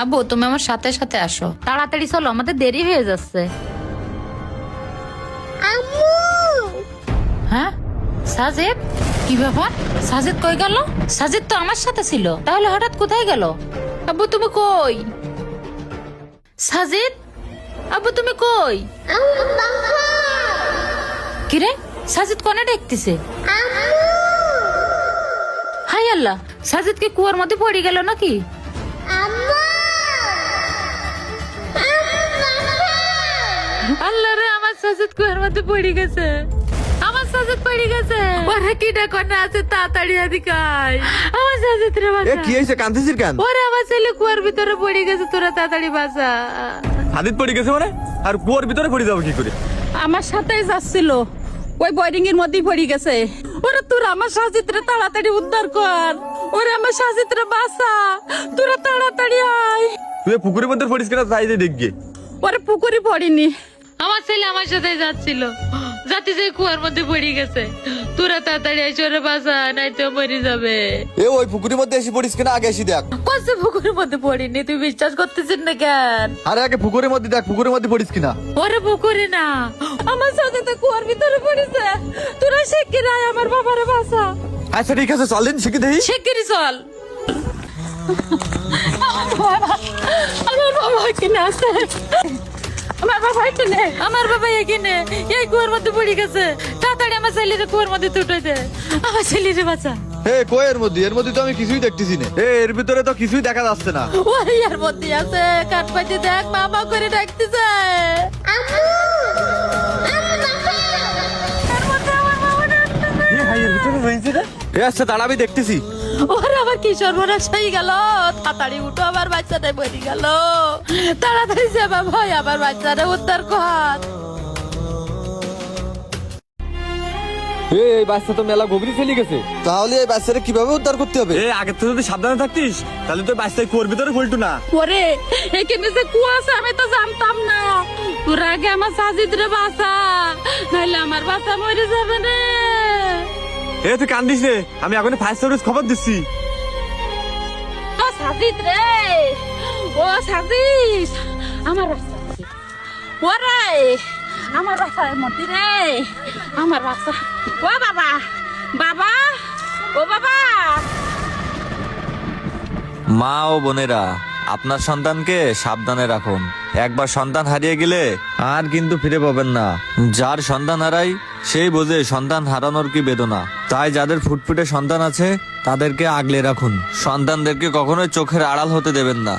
আব্বু তুমি আমার সাথে সাথে আসো, তাড়াতাড়ি চলো, আমাদের দেরি হয়ে যাচ্ছে। হ্যাঁ সাজিদ, কি ব্যাপার? সাজিদ কই গেল? সাজিদ তো আমার সাথে ছিল, তাহলে হঠাৎ কোথায় গেল? আব্বু তুমি কই? সাজিদ, আব্বু তুমি কই? কিরে সাজিদ কোনে দেখতেছে? হাই আল্লাহ, সাজিদ কি কুয়ার মধ্যে পড়ে গেল নাকি? আল্লাহ রে, আমার সাজিদ কুয়ার মধ্যে পড়ে গেছে, আমার সাজিদ পড়ে গেছে। ওরে কিটা কোনে আছে, তাড়াতাড়ি এদিকে আয়, আমার সাজিদ রে বাঁচা। কি হইছে, কাঁদতেছিস কেন? ওরে আমার ছেলে কুয়ার ভিতরে পড়ে গেছে, তোরা তাড়াতাড়ি বাঁচা। হাদিদ পড়ে গেছে মানে? আর কুয়োর ভিতরে পড়ে যাবো কি করে? আমার সাথেই যাচ্ছিল, ওই বোর্ডিং এর মধ্যেই পড়ে গেছে। ওরে তোরা আমার সাজিদ রে তাড়াতাড়ি উদ্ধার কর, ওরে আমার সাজিদ রে বাঁচা, তোরা তাড়াতাড়ি আয়। তুই পুকুরের মধ্যে পড়িস কেন, তাই দেখবে। ওরে পুকুরে পড়িনি, আমার ছেলে আমার সাথে যাচ্ছিল, যাতে যে কুয়ার মধ্যে পড়ে গেছে, তোরা তাড়াতাড়ি এসে ওরে বাঁচা, নাই তো মরে যাবে। এ ওই পুকুরের মধ্যে এসে পড়িস কেন, আগে এসে দেখ। কষ্ট পুকুরের মধ্যে পড়িনি, তুই বিশ্বাস করতেছিস না কেন? আরে আগে পুকুরের মধ্যে দেখ, পুকুরের মধ্যে পড়িস কিনা। ওরে পুকুরে না, আমার সাজিদ তো কুয়ার ভিতরে পড়েছে, তোরা শিগগির আয়, আমার বাবারে বাঁচা। আচ্ছা ঠিক আছে, চল দিন শিখে দেখি। শিগগিরই চল। আমার বাবা এখানে আছে, আমার বাবা এখানে। আমার বাবা এখানে এই কুয়ার মধ্যে পড়ে গেছে, তাড়াতাড়ি আমার ছেলেরে কুয়ার মধ্যে তুলে দে, আমার ছেলেরে বাঁচা। হে কই এর মধ্যে? এর মধ্যে তো আমি কিছুই দেখতেছি না। এর ভিতরে তো কিছুই দেখা যাচ্ছে না। ওই এর মধ্যে আছে, কান পাইতে দেখ, মামা করে ডাকতেছে। আচ্ছা দাঁড়া, আমি দেখতেছি। ওর আবার কি সর্বনাশ হয়ে গেল, তাড়াতাড়ি উঠো, আমার বাচ্চাটা মরে গেল, তাড়াতাড়ি যাবা ভাই, আমার বাচ্চাটা উদ্ধার কর। এই বাচ্চা তো মেলা গভীরে চলে গেছে, তাহলে এই বাচ্চাটা কিভাবে উদ্ধার করতে হবে? আগে তো যদি সাবধানে থাকতিস, তাহলে তো বাচ্চা কুয়োর ভিতরে পড়তো না। ওরে এখানে যে কুয়া আছে আমি তো জানতাম না, তোর আগে আমার সাজিদ রে বাঁচা, নাইলে আমার বাচ্চা মরে যাবে রে। এ তুই কান্দিস রে, আমি এখন ফায়ার সার্ভিস খবর দিচ্ছি। ও সাজিদ রে, ও সাজিদ, আমার বাচ্চা আছে। ওরে আমার বাচ্চার মতি রে, আমার বাচ্চা। ও বাবা, বাবা, ও বাবা। মা ও বোনেরা, আপনার সন্তানকে সাবধানে রাখুন। একবার সন্তান হারিয়ে গেলে আর কিন্তু ফিরে পাবেন না। যার সন্তান হারাই সেই বোঝে সন্তান হারানোর কি বেদনা। তাই যাদের ফুটফুটে সন্তান আছে তাদেরকে আগলে রাখুন, সন্তানদেরকে কখনোই চোখের আড়াল হতে দেবেন না।